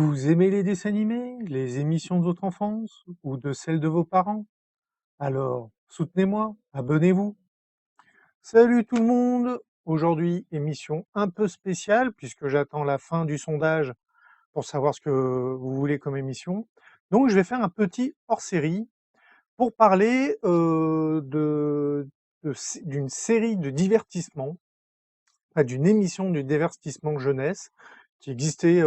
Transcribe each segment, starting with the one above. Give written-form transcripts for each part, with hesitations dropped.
Vous aimez les dessins animés, les émissions de votre enfance ou de celles de vos parents? Alors, soutenez-moi, abonnez-vous. Salut tout le monde! Aujourd'hui, émission un peu spéciale puisque j'attends la fin du sondage pour savoir ce que vous voulez comme émission. Donc, je vais faire un petit hors-série pour parler d'une série de divertissements, enfin, d'une émission de divertissement jeunesse qui existait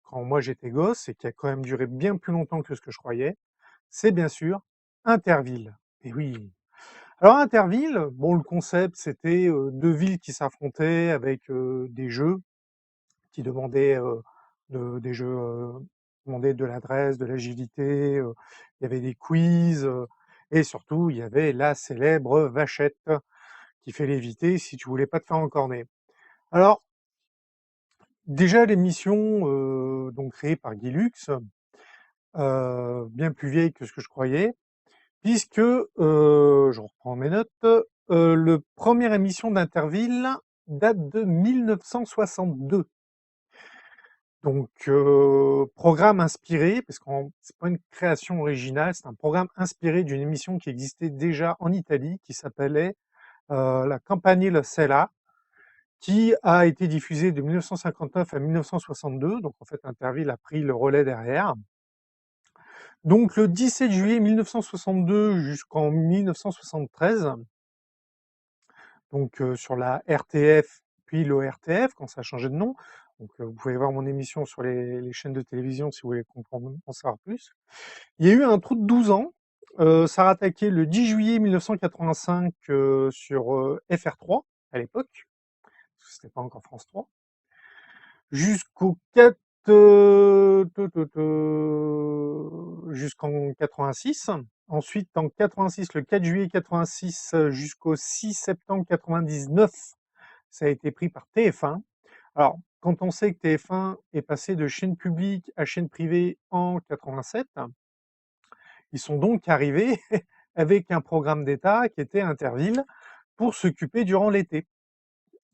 quand moi j'étais gosse et qui a quand même duré bien plus longtemps que ce que je croyais. C'est bien sûr Interville. Et oui. Alors Interville, bon, le concept c'était deux villes qui s'affrontaient avec des jeux qui demandaient des jeux demandaient de l'adresse, de l'agilité. Il y avait des quiz et surtout il y avait la célèbre vachette qui fait léviter si tu voulais pas te faire encorner. Alors déjà l'émission donc créée par Guy Lux, bien plus vieille que ce que je croyais, puisque je reprends mes notes, le première émission d'Interville date de 1962. Donc programme inspiré, parce que c'est pas une création originale, c'est un programme inspiré d'une émission qui existait déjà en Italie, qui s'appelait la Campanile Sella, qui a été diffusée de 1959 à 1962. Donc en fait, Interville a pris le relais derrière. Donc le 17 juillet 1962 jusqu'en 1973, donc sur la RTF puis l'ORTF quand ça a changé de nom. Donc vous pouvez voir mon émission sur les chaînes de télévision si vous voulez comprendre, en savoir plus. Il y a eu un trou de 12 ans. Ça a attaqué le 10 juillet 1985 sur FR3 à l'époque, parce que c'était pas encore France 3, jusqu'au 4 jusqu'en 86. Ensuite, en 86, le 4 juillet 86 jusqu'au 6 septembre 99, ça a été pris par TF1. Alors, quand on sait que TF1 est passé de chaîne publique à chaîne privée en 87, ils sont donc arrivés avec un programme d'État qui était Interville pour s'occuper durant l'été,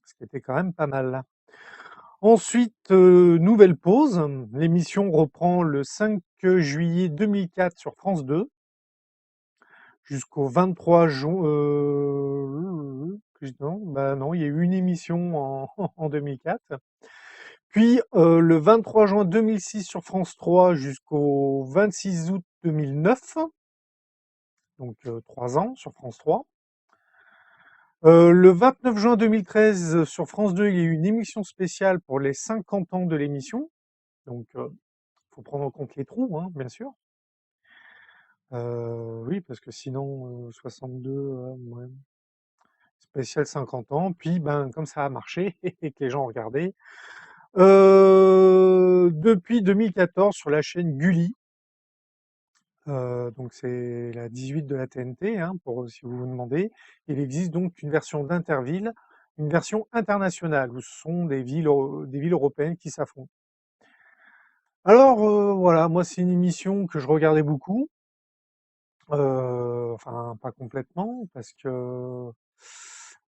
ce qui était quand même pas mal. Ensuite, nouvelle pause, l'émission reprend le 5 juillet 2004 sur France 2 jusqu'au 23 juin. Non, bah non, il y a eu une émission en 2004. Puis le 23 juin 2006 sur France 3 jusqu'au 26 août 2009, donc 3 ans sur France 3. Le 29 juin 2013 sur France 2, il y a eu une émission spéciale pour les 50 ans de l'émission. Donc faut prendre en compte les trous, hein, bien sûr. Oui, parce que sinon 62, ouais, spécial 50 ans. Puis ben comme ça a marché et que les gens ont regardé. Depuis 2014 sur la chaîne Gulli, donc c'est la 18 de la TNT, hein, pour si vous vous demandez. Il existe donc une version d'Interville, une version internationale où ce sont des villes européennes qui s'affrontent. Alors voilà, moi c'est une émission que je regardais beaucoup, enfin pas complètement parce que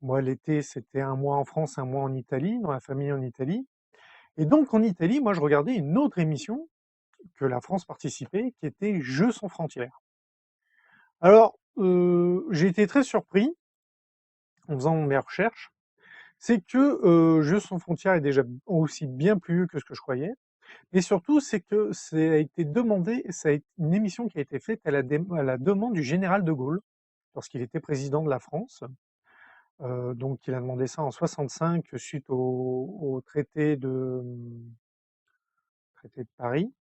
moi l'été c'était un mois en France, un mois en Italie, dans la famille en Italie. Et donc en Italie, moi je regardais une autre émission que la France participait, qui était Jeux sans frontières. Alors, j'ai été très surpris en faisant mes recherches, c'est que Jeux sans frontières est déjà aussi bien plus vieux que ce que je croyais, et surtout c'est que ça a été demandé, ça a été une émission qui a été faite à la demande du général de Gaulle lorsqu'il était président de la France. Donc il a demandé ça en 65 suite au traité de Paris.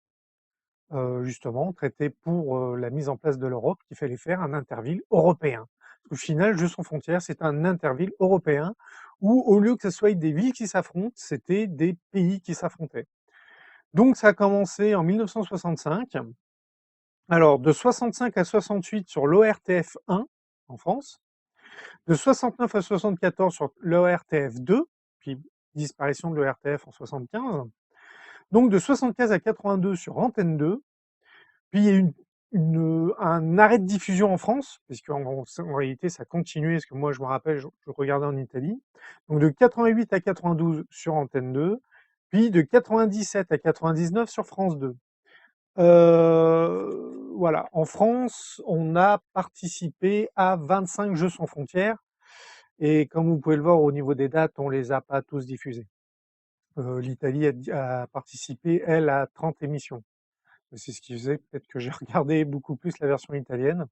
Justement, traité pour la mise en place de l'Europe, qu'il fallait faire un Interville européen. Au final, Jeux sans frontières, c'est un Interville européen où, au lieu que ce soit des villes qui s'affrontent, c'était des pays qui s'affrontaient. Donc, ça a commencé en 1965. Alors, de 65 à 68 sur l'ORTF 1 en France, de 69 à 74 sur l'ORTF 2, puis disparition de l'ORTF en 75. Donc, de 75 à 82 sur Antenne 2. Puis il y a eu un arrêt de diffusion en France, puisqu'en réalité ça continuait, parce que moi je me rappelle, je regardais en Italie. Donc de 88 à 92 sur Antenne 2, puis de 97 à 99 sur France 2. Voilà, en France, on a participé à 25 Jeux sans frontières et comme vous pouvez le voir au niveau des dates, on les a pas tous diffusés. L'Italie a participé, elle, à 30 émissions. C'est ce qui faisait peut-être que j'ai regardé beaucoup plus la version italienne,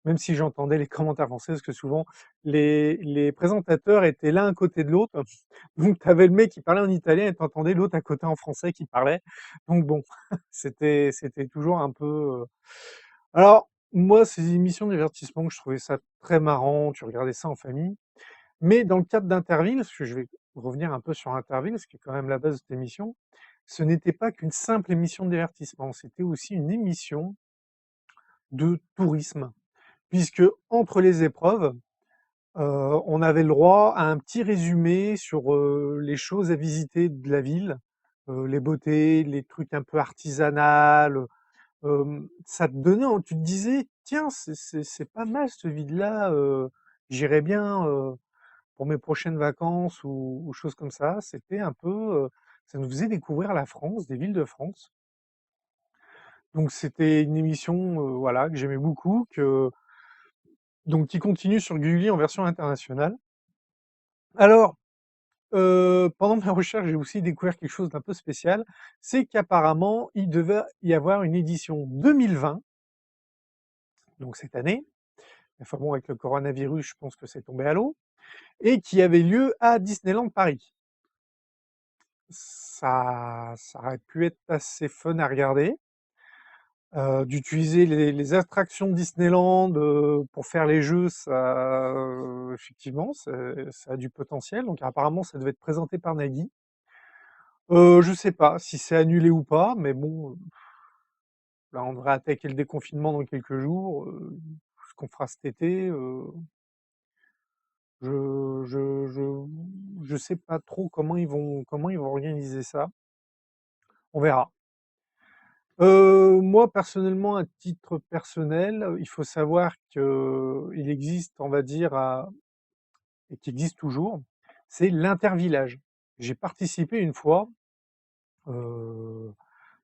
même si j'entendais les commentaires français, parce que souvent les présentateurs étaient l'un à côté de l'autre. Donc tu avais le mec qui parlait en italien et tu entendais l'autre à côté en français qui parlait. Donc bon, c'était toujours un peu. Alors, moi, ces émissions de divertissement, je trouvais ça très marrant, tu regardais ça en famille. Mais dans le cadre d'Interville, parce que je vais revenir un peu sur Interville, ce qui est quand même la base de cette émission, ce n'était pas qu'une simple émission de divertissement, c'était aussi une émission de tourisme, puisque entre les épreuves, on avait le droit à un petit résumé sur les choses à visiter de la ville, les beautés, les trucs un peu artisanales. Ça te donnait, tu te disais, tiens, c'est pas mal cette ville-là, j'irais bien pour mes prochaines vacances ou choses comme ça. C'était un peu, ça nous faisait découvrir la France, des villes de France. Donc c'était une émission, voilà, que j'aimais beaucoup, donc qui continue sur Gulli en version internationale. Alors, pendant mes recherches, j'ai aussi découvert quelque chose d'un peu spécial, c'est qu'apparemment, il devait y avoir une édition 2020, donc cette année. Enfin bon, avec le coronavirus, je pense que c'est tombé à l'eau, et qui avait lieu à Disneyland Paris. Ça aurait pu être assez fun à regarder. D'utiliser les attractions de Disneyland pour faire les jeux, ça, effectivement, ça a du potentiel. Donc apparemment, ça devait être présenté par Nagui. Je sais pas si c'est annulé ou pas, mais bon, là, on devrait attaquer le déconfinement dans quelques jours. Ce qu'on fera cet été, je, je, je, je sais pas trop comment ils vont organiser ça. On verra. Moi, personnellement, à titre personnel, il faut savoir qu'il existe, on va dire, et qui existe toujours, c'est l'intervillage. J'ai participé une fois, euh,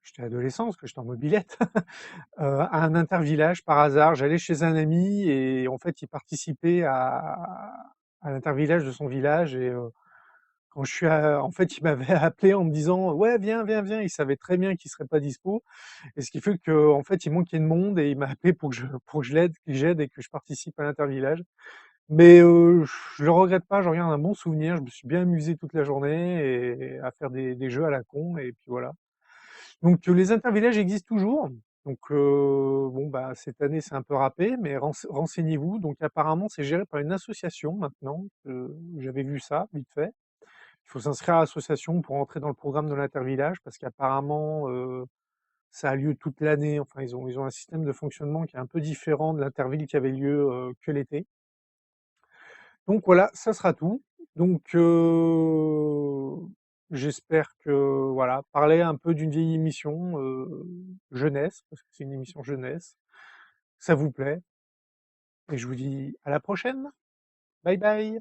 j'étais adolescent parce que j'étais en mobilette, à un intervillage par hasard. J'allais chez un ami et en fait, il participait à l'intervillage de son village et quand en fait, il m'avait appelé en me disant ouais, viens, viens, viens. Il savait très bien qu'il serait pas dispo. Et ce qui fait que, en fait, il manquait de monde et il m'a appelé pour que je l'aide, que j'aide et que je participe à l'intervillage. Mais je le regrette pas, j'en garde un bon souvenir. Je me suis bien amusé toute la journée et à faire des jeux à la con et puis voilà. Donc les intervillages existent toujours. Donc bon bah cette année c'est un peu râpé, mais renseignez-vous. Donc apparemment c'est géré par une association maintenant. J'avais vu ça vite fait. Il faut s'inscrire à l'association pour entrer dans le programme de l'intervillage parce qu'apparemment ça a lieu toute l'année. Enfin, ils ont un système de fonctionnement qui est un peu différent de l'interville qui avait lieu que l'été. Donc voilà, ça sera tout. Donc j'espère que voilà, parler un peu d'une vieille émission jeunesse, parce que c'est une émission jeunesse, ça vous plaît. Et je vous dis à la prochaine. Bye bye.